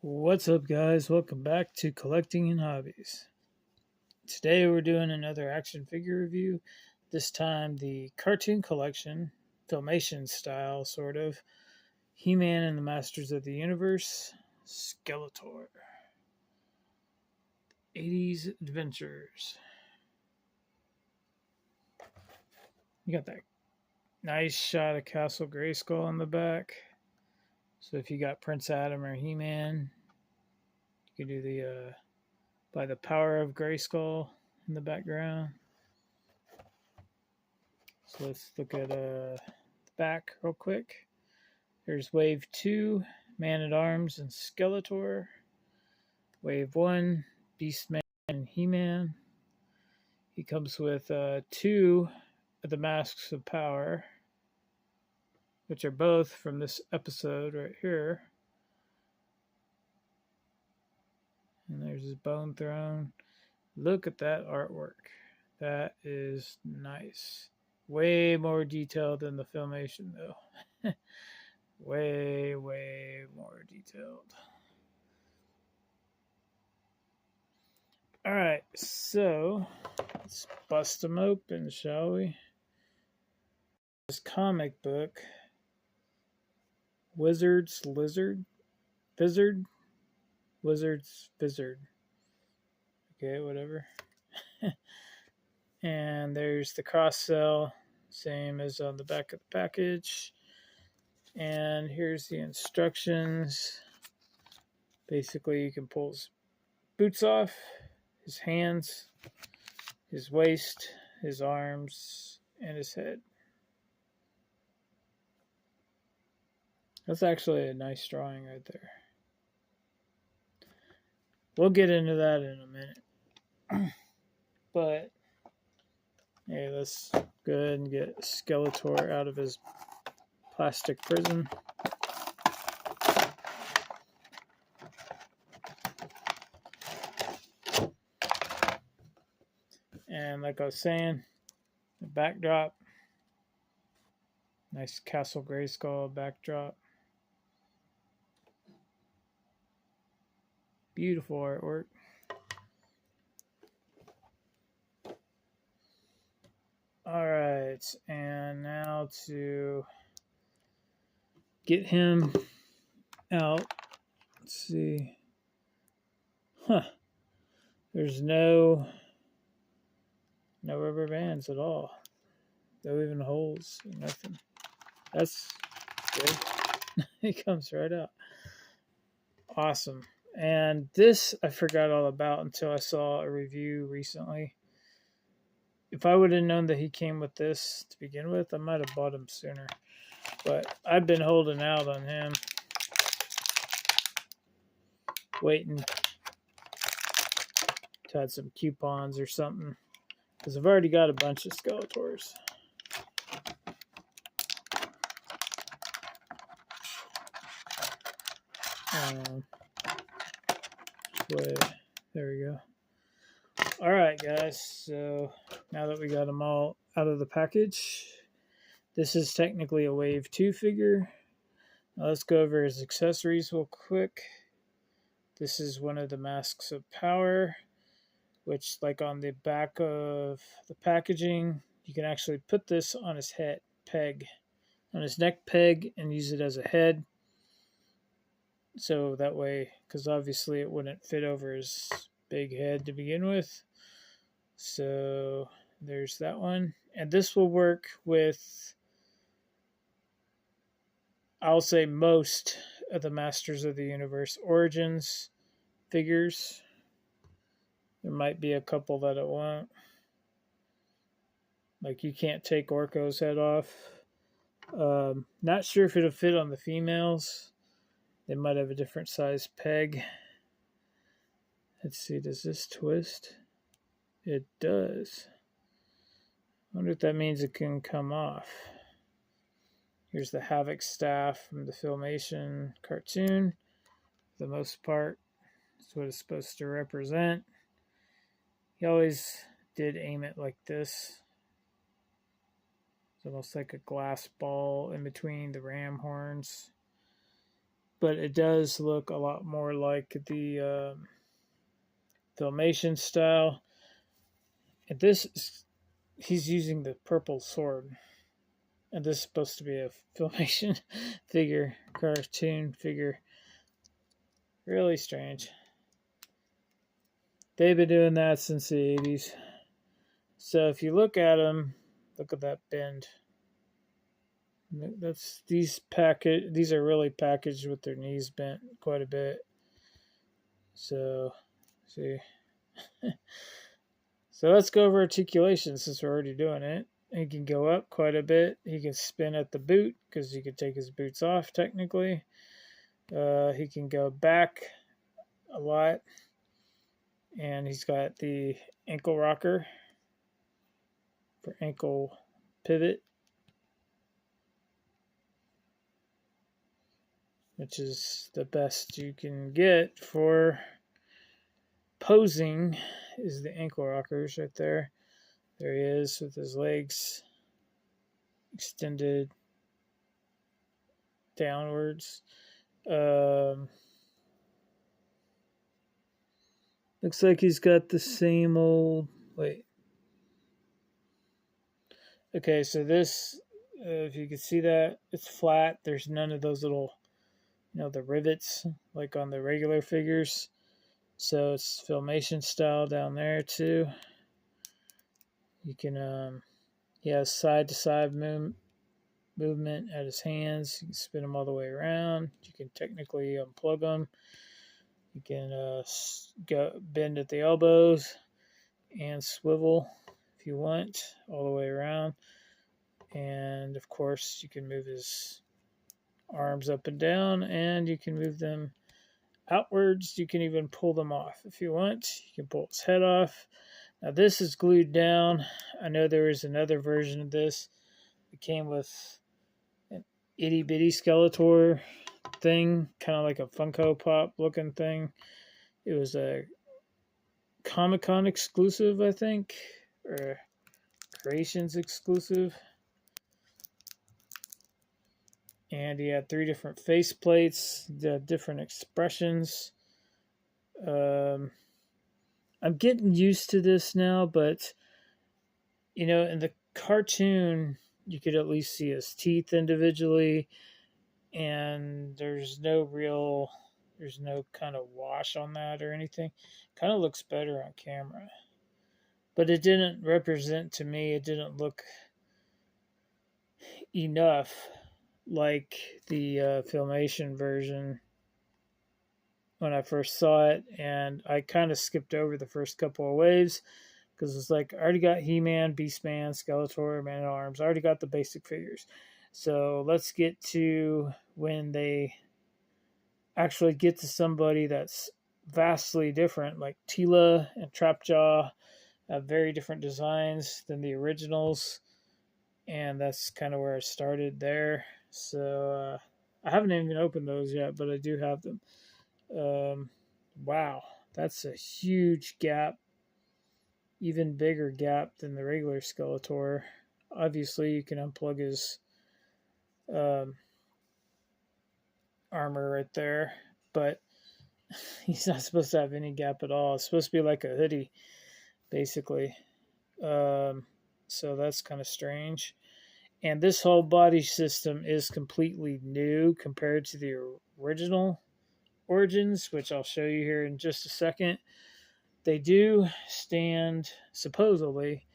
What's up, guys? Welcome back to Collecting and Hobbies. Today we're doing another action figure review. This time the cartoon collection, Filmation style, sort of. He-Man and the Masters of the Universe, Skeletor. 80s Adventures. You got that nice shot of Castle Grayskull on the back. So if you got Prince Adam or He-Man, you can do the by the power of Grayskull in the background. So let's look at the back real quick. There's Wave 2, Man-at-Arms and Skeletor. Wave 1, Beastman and He-Man. He comes with 2 of the Masks of Power, which are both from this episode right here. And there's his Bone Throne. Look at that artwork. That is nice. Way more detailed than the Filmation, though. way more detailed. Alright, so let's bust them open, shall we? This comic book, Wizard's Vizard. Okay, whatever. And there's the cross cell, same as on the back of the package. And here's the instructions. Basically, you can pull his boots off, his hands, his waist, his arms, and his head. That's actually a nice drawing right there. We'll get into that in a minute. But, hey, let's go ahead and get Skeletor out of his plastic prison. And like I was saying, the backdrop. Nice Castle Grayskull backdrop. Beautiful artwork. Alright, and now to get him out. Let's see. There's no rubber bands at all. No even holes, nothing. That's good. He comes right out. Awesome. And this I forgot all about until I saw a review recently. If I would have known that he came with this to begin with, I might have bought him sooner. But I've been holding out on him. Waiting to add some coupons or something. Because I've already got a bunch of Skeletors. There we go. Alright, guys. So now that we got them all out of the package, this is technically a Wave 2 figure. Now let's go over his accessories real quick. This is one of the Masks of Power, which, like on the back of the packaging, you can actually put this on his head peg, on his neck peg, and use it as a head. So that way, because obviously it wouldn't fit over his big head to begin with. So there's that one. And this will work with, I'll say, most of the Masters of the Universe Origins figures. There might be a couple that it won't. Like, you can't take Orko's head off. Not sure if it'll fit on the females. They might have a different size peg. Let's see, does this twist? It does. I wonder if that means it can come off. Here's the Havoc staff from the Filmation cartoon. For the most part, that's what it's supposed to represent. He always did aim it like this. It's almost like a glass ball in between the ram horns. but it does look a lot more like the Filmation style. And this, he's using the purple sword. And this is supposed to be a Filmation figure, cartoon figure. Really strange. They've been doing that since the 80s. So if you look at them, look at that bend. That's these are really packaged with their knees bent quite a bit. So, see. So let's go over articulation since we're already doing it. He can go up quite a bit. He can spin at the boot because he could take his boots off technically. He can go back a lot. And he's got the ankle rocker for ankle pivot, which is the best you can get for posing, is the ankle rockers right there. There he is with his legs extended downwards. Looks like he's got the same old... Wait. Okay, so this, if you can see that, it's flat. There's none of those little, the rivets like on the regular figures. So it's Filmation style down there too. You can, he has side to side movement at his hands. You can spin them all the way around. You can technically unplug them. You can go bend at the elbows and swivel if you want all the way around. And of course, you can move his arms up and down, and you can move them outwards. You can even pull them off if you want. You can pull his head off. Now this is glued down. I know there is another version of this. It came with an itty bitty Skeletor thing, kind of like a Funko Pop looking thing. It was a Comic-Con exclusive, I think, or Creations exclusive. And he had 3 different face plates, different expressions. I'm getting used to this now, but, in the cartoon, you could at least see his teeth individually, and there's no kind of wash on that or anything. Kind of looks better on camera. But it didn't represent to me, it didn't look enough like the Filmation version when I first saw it, and I kind of skipped over the first couple of waves because it's like, I already got He-Man, Beastman, Skeletor, Man-at-Arms. I already got the basic figures. So let's get to when they actually get to somebody that's vastly different, like Tila and Trapjaw have very different designs than the originals, and that's kind of where I started there. So I haven't even opened those yet, but I do have them. Wow, that's a huge gap, even bigger gap than the regular Skeletor. Obviously, you can unplug his armor right there, but he's not supposed to have any gap at all. It's supposed to be like a hoodie, basically. So that's kind of strange. And this whole body system is completely new compared to the original Origins, which I'll show you here in just a second. They do stand supposedly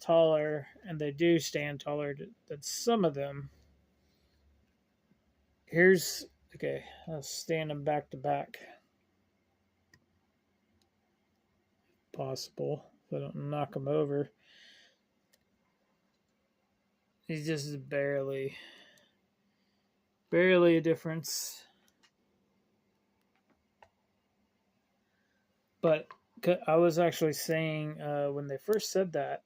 taller, and they do stand taller than some of them. Okay, I'll stand them back to back. Possible, if I don't knock them over. He's just barely a difference. But I was actually saying when they first said that,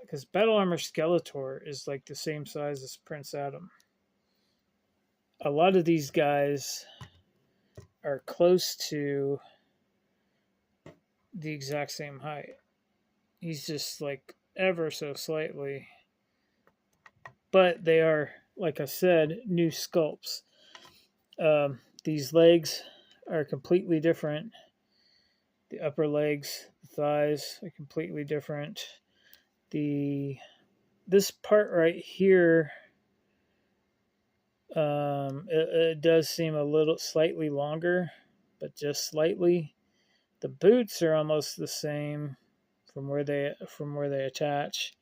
because Battle Armor Skeletor is like the same size as Prince Adam. A lot of these guys are close to the exact same height. He's just like ever so slightly. But they are, like I said, new sculpts. These legs are completely different. The upper legs, the thighs are completely different. This part right here, it does seem a little slightly longer, but just slightly. The boots are almost the same from where they attach.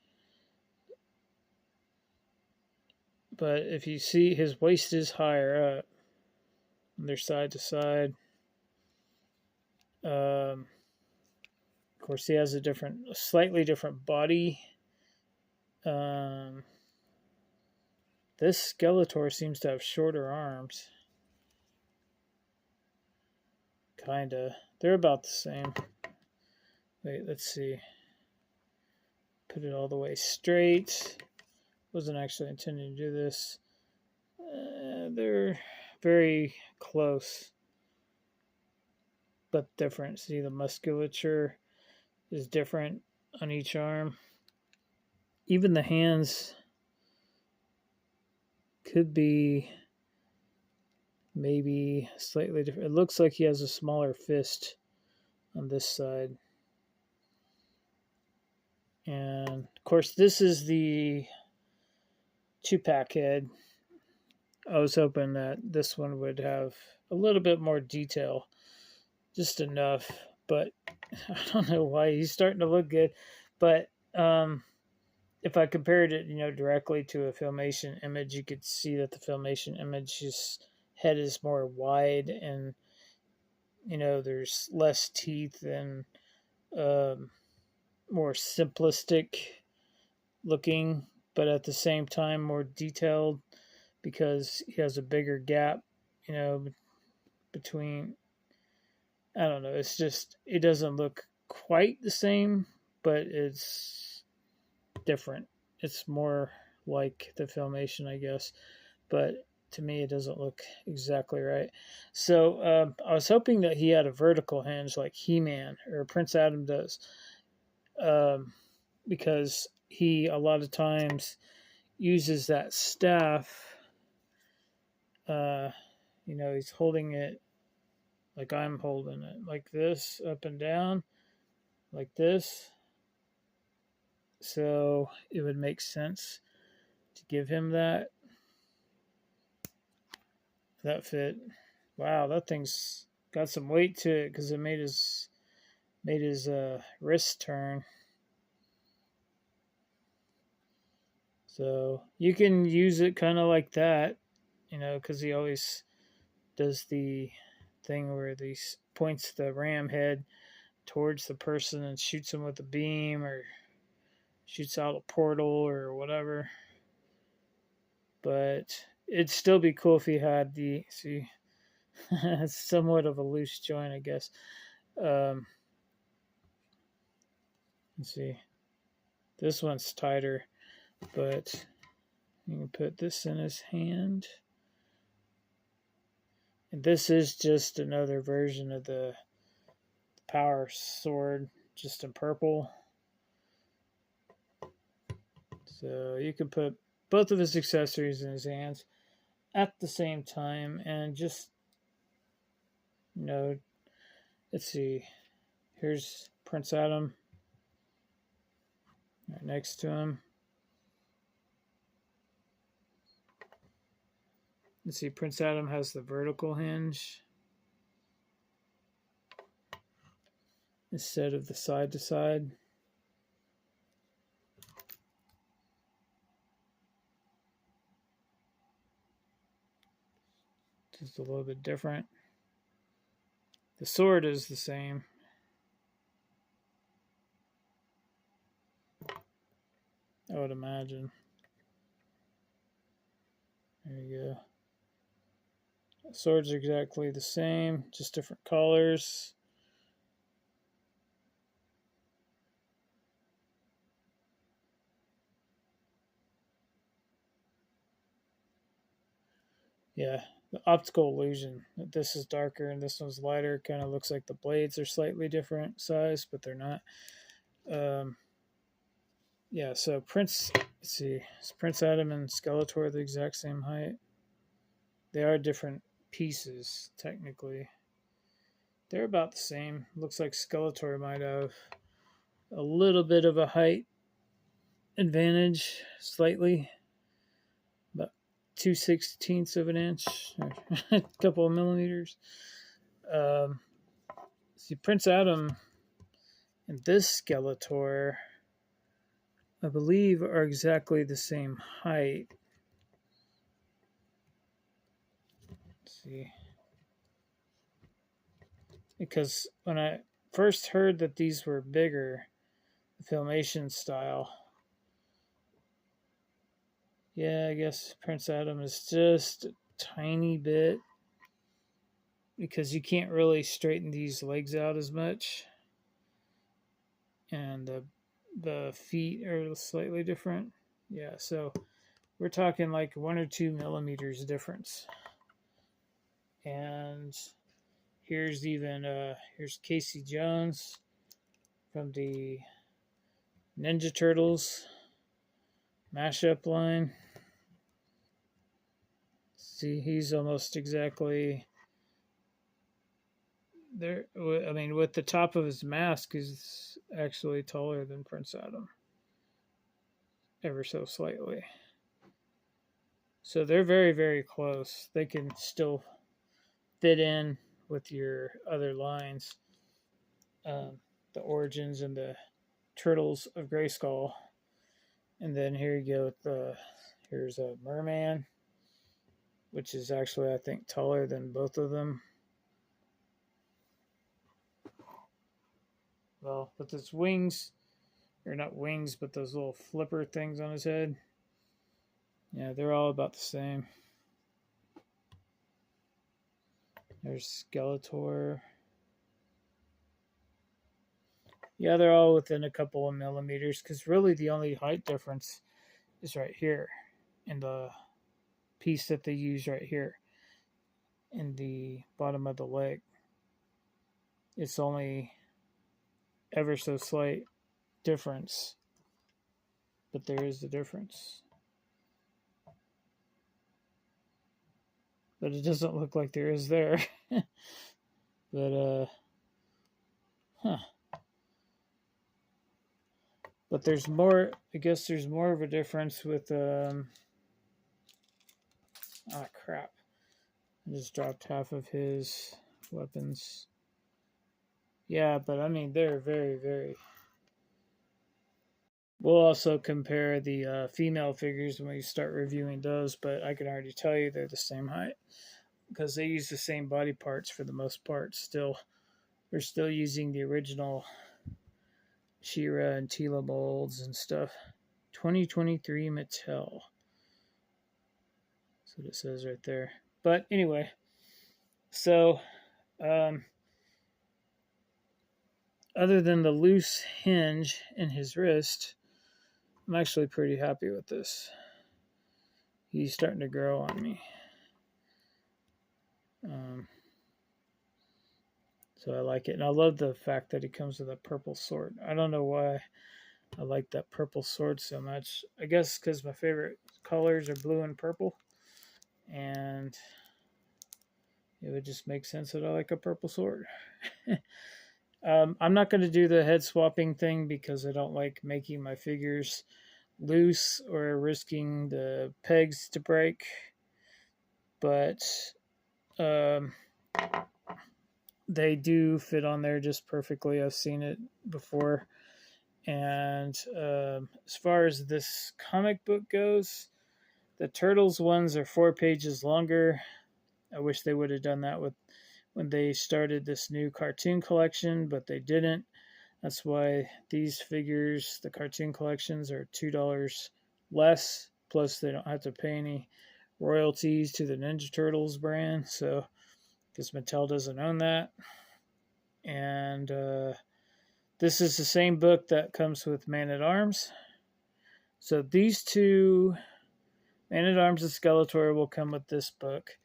But if you see, his waist is higher up. They're side to side. Of course, he has a slightly different body. This Skeletor seems to have shorter arms. Kinda. They're about the same. Wait, let's see. Put it all the way straight. Wasn't actually intending to do this. They're very close, but different. See, the musculature is different on each arm. Even the hands could be maybe slightly different. It looks like he has a smaller fist on this side. And of course, this is the 2-pack head. I was hoping that this one would have a little bit more detail, just enough. But I don't know why he's starting to look good. But if I compared it, directly to a Filmation image, you could see that the Filmation image's head is more wide, and there's less teeth and more simplistic looking, but at the same time more detailed because he has a bigger gap, between. I don't know. It's just it doesn't look quite the same, but it's different. It's more like the Filmation, I guess, but to me it doesn't look exactly right. So I was hoping that he had a vertical hinge like He-Man or Prince Adam does, because he a lot of times uses that staff. He's holding it like I'm holding it, like this, up and down, like this. So it would make sense to give him that fit. Wow, that thing's got some weight to it because it made his wrist turn. So you can use it kind of like that, because he always does the thing where he points the ram head towards the person and shoots him with a beam or shoots out a portal or whatever. But it'd still be cool if he had it's somewhat of a loose joint, I guess. Let's see. This one's tighter, but you can put this in his hand. And this is just another version of the power sword, just in purple. So you can put both of his accessories in his hands at the same time and just, let's see. Here's Prince Adam right next to him. Let's see, Prince Adam has the vertical hinge instead of the side to side. Just a little bit different. The sword is the same. I would imagine. There you go. The swords are exactly the same, just different colors. Yeah, the optical illusion. This is darker and this one's lighter. Kind of looks like the blades are slightly different size, but they're not. Yeah, so Prince Adam and Skeletor are the exact same height. They are different pieces, technically. They're about the same. Looks like Skeletor might have a little bit of a height advantage, slightly. About 2/16 of an inch, a couple of millimeters. See, Prince Adam and this Skeletor, I believe, are exactly the same height. Let's see. Because when I first heard that these were bigger, the Filmation style, yeah, I guess Prince Adam is just a tiny bit, because you can't really straighten these legs out as much. And the feet are slightly different. Yeah, so we're talking like 1 or 2 millimeters difference. And here's here's Casey Jones from the Ninja Turtles mashup line. See, he's almost exactly there. I mean, with the top of his mask, he's actually taller than Prince Adam, ever so slightly. So they're very, very close. They can still fit in with your other lines, the Origins and the Turtles of Grayskull. And then here you go with here's a Merman, which is actually, I think, taller than both of them. Well, with his wings, or not wings, but those little flipper things on his head. Yeah, they're all about the same. There's Skeletor. Yeah, they're all within a couple of millimeters, because really the only height difference is right here in the piece that they use right here in the bottom of the leg. It's only ever so slight difference, but there is a difference. But it doesn't look like there is there. But But there's more, I guess there's more of a difference with, crap. I just dropped half of his weapons. Yeah, but I mean, they're very, very... We'll also compare the female figures when we start reviewing those, but I can already tell you they're the same height, because they use the same body parts for the most part still. We're still using the original She-Ra and Tila molds and stuff. 2023 Mattel. That's what it says right there. But anyway, so other than the loose hinge in his wrist, I'm actually pretty happy with this. He's starting to grow on me. So I like it. And I love the fact that he comes with a purple sword. I don't know why I like that purple sword so much. I guess because my favorite colors are blue and purple. And it would just make sense that I like a purple sword. I'm not going to do the head swapping thing, because I don't like making my figures loose or risking the pegs to break. But they do fit on there just perfectly. I've seen it before. And as far as this comic book goes, the Turtles ones are 4 pages longer. I wish they would have done that when they started this new cartoon collection, but they didn't. That's why these figures, the cartoon collections, are $2 less. Plus, they don't have to pay any royalties to the Ninja Turtles brand. So, because Mattel doesn't own that. And this is the same book that comes with Man-at-Arms. So these two, Man-at-Arms and Skeletor, will come with this book.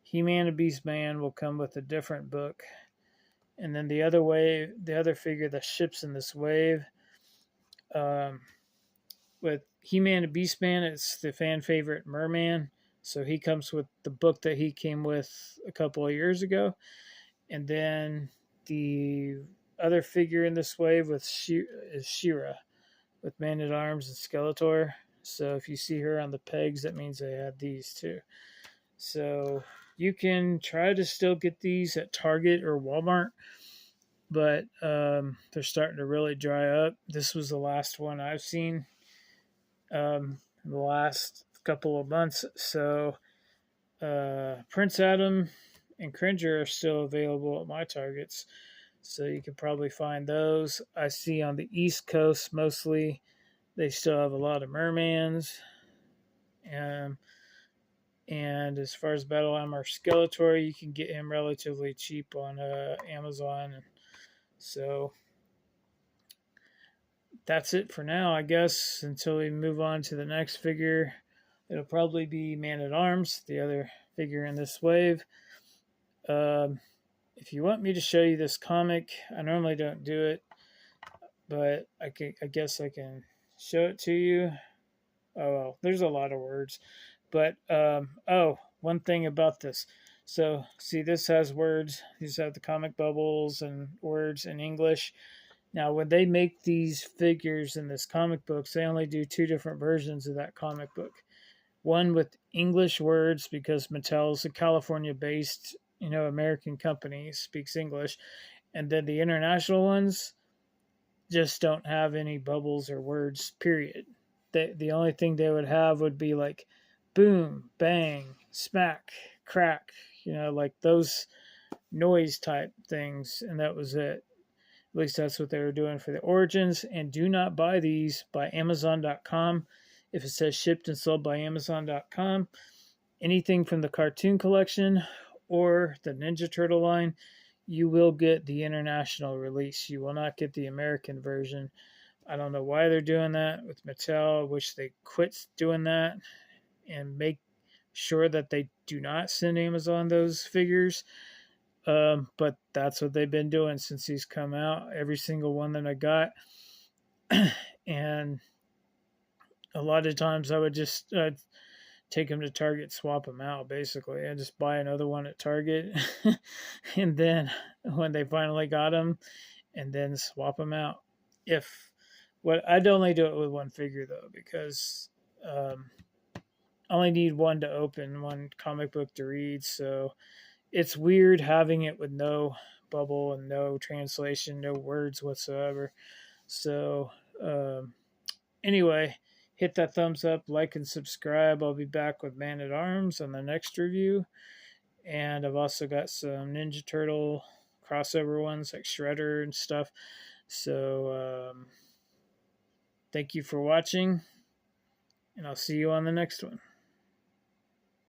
He-Man and Beast-Man will come with a different book. And then the other figure that ships in this wave, with He-Man and Beast-Man, it's the fan favorite Merman. So he comes with the book that he came with a couple of years ago. And then the other figure in this wave is Shira with Man at Arms and Skeletor. So if you see her on the pegs, that means they had these too. So you can try to still get these at Target or Walmart, but they're starting to really dry up. This was the last one I've seen in the last couple of months. So Prince Adam and Cringer are still available at my Targets. So you can probably find those. I see on the East Coast mostly they still have a lot of mermans. And as far as Battle Armor Skeletor, you can get him relatively cheap on Amazon. And so that's it for now, I guess, until we move on to the next figure. It'll probably be Man at Arms, the other figure in this wave. If you want me to show you this comic, I normally don't do it, but I guess I can show it to you. Oh, well, there's a lot of words. But, one thing about this. So, see, this has words. These have the comic bubbles and words in English. Now, when they make these figures in this comic books, they only do 2 different versions of that comic book. One with English words, because Mattel's a California-based, American company, speaks English. And then the international ones just don't have any bubbles or words, period. The only thing they would have would be like boom, bang, smack, crack, like those noise type things, and that was it. At least that's what they were doing for the Origins. And do not buy these by Amazon.com. If it says shipped and sold by Amazon.com, anything from the cartoon collection or the Ninja Turtle line, you will get the international release. You will not get the American version. I don't know why they're doing that with Mattel. I wish they quit doing that and make sure that they do not send Amazon those figures. But that's what they've been doing since he's come out. Every single one that I got. And a lot of times I would just take them to Target, swap them out, basically, and just buy another one at Target. And then when they finally got them, and then swap them out. I'd only do it with one figure, though, because I only need one to open, one comic book to read. So it's weird having it with no bubble and no translation, no words whatsoever. So anyway, hit that thumbs up, like, and subscribe. I'll be back with Man at Arms on the next review. And I've also got some Ninja Turtle crossover ones like Shredder and stuff. So thank you for watching, and I'll see you on the next one.